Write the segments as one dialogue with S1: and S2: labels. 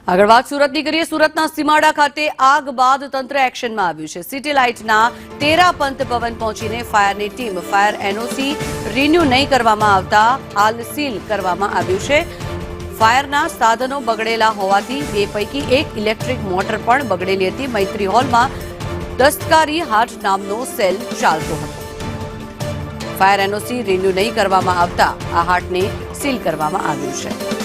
S1: આગળ વાત સુરતની કરીએ। સુરતના સીમાડા ખાતે આગ બાદ તંત્ર એક્શનમાં આવ્યું છે। સિટી લાઇટના તેરાપંથ ભવન પહોંચીને ફાયરની ટીમ ફાયર એનઓસી રિન્યુ નહીં કરવામાં આવતા હાલ સીલ કરવામાં આવ્યું છે। ફાયરના સાધનો બગડેલા હોવાથી બે પૈકી એક ઇલેક્ટ્રિક મોટર પણ બગડેલી હતી। મૈત્રી હોલમાં દસ્તકારી હાટ નામનો સેલ ચાલતો હતો। ફાયર એનઓસી રિન્યુ નહીં કરવામાં આવતા આ હાટને સીલ કરવામાં આવ્યું છે।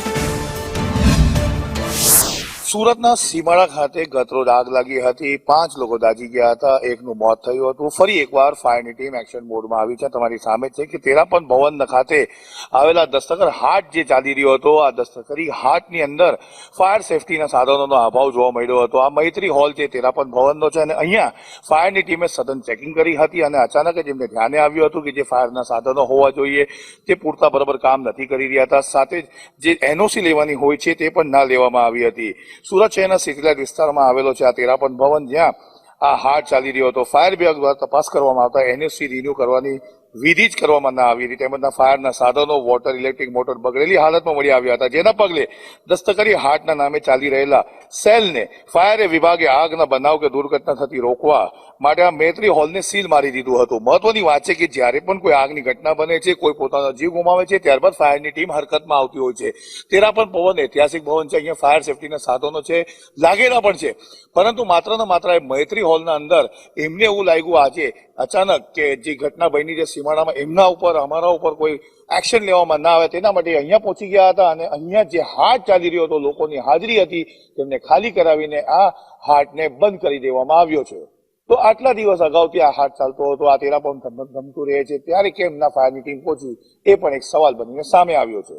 S2: સુરતના સીમાડા ખાતે ગતરોજ આગ લાગી હતી। 5 લોકો દાઝી ગયા હતા, એકનું મોત થયું હતું। ફરી એકવાર ફાયરની ટીમ એક્શન મોડમાં આવી છે। તમારી સામે છે કે તેરાપંથ ભવન ખાતે આવેલા દસ્તકર હાટ જે ચાલી રહ્યો હતો, આ દસ્તકરી હાટની અંદર ફાયર સેફટીના સાધનોનો અભાવ જોવા મળ્યો હતો। આ મૈત્રી હોલ જે તેરાપંથ ભવનનો છે અને અહીંયા ફાયરની ટીમે સઘન ચેકિંગ કરી હતી અને અચાનક જ એમને ધ્યાને આવ્યું હતું કે જે ફાયરના સાધનો હોવા જોઈએ તે પૂરતા બરાબર કામ નથી કરી રહ્યા હતા। સાથે જ જે એનઓસી લેવાની હોય છે તે પણ ના લેવામાં આવી હતી। સુરત શહેરના સિટીલાઇટ વિસ્તારમાં આવેલો છે આ તેરાપંથ ભવન, જ્યાં આ હાટ ચાલી રહ્યો હતો। ફાયર વિભાગ દ્વારા તપાસ કરવામાં આવતા એનઓસી રિન્યુ કરવાની વિધિ જ કરવામાં ના આવી હતી। તેમજ ફાયરના સાધનો, વોટર, ઇલેક્ટ્રિક મોટર બગડેલી હાલતમાં મળી આવ્યા હતા, જેના પગલે દસ્તકરી હાટના નામે ચાલી રહેલા સેલને ફાયર વિભાગે આગના બનાવ કે દુર્ઘટના થતી રોકવા માટે આ મૈત્રી હોલને સીલ મારી દીધું હતું। મહત્વની વાત છે કે જ્યારે પણ કોઈ આગની ઘટના બને છે, કોઈ પોતાનો જીવ ગુમાવે છે, ત્યારબાદ ફાયરની ટીમ હરકતમાં આવતી હોય છે। તેરાપંથ ભવન ઐતિહાસિક ભવન છે, અહીંયા ફાયર સેફટીના સાધનો છે, લાગેલા પણ છે, પરંતુ માત્ર ને માત્ર મૈત્રી હોલના અંદર એમને એવું લાગ્યું આજે અચાનક કે જે ઘટના બની છે સીમાડામાં, એમના ઉપર, અમારા ઉપર કોઈ એક્શન લેવામાં ના આવે તેના માટે અહીંયા પહોંચી ગયા હતા અને અહીંયા જે હાટ ચાલી રહ્યો હતો, લોકોની હાજરી હતી, તેમને ખાલી કરાવીને આ હાટને બંધ કરી દેવામાં આવ્યો છે। તો આટલા દિવસ અગાઉથી આ હાટ ચાલતો હતો, આ તેરાપંથ ગમતું રહે છે, ત્યારે કેમ ના ફાયરની ટીમ પહોંચી, એ પણ એક સવાલ બનીને સામે આવ્યો છે।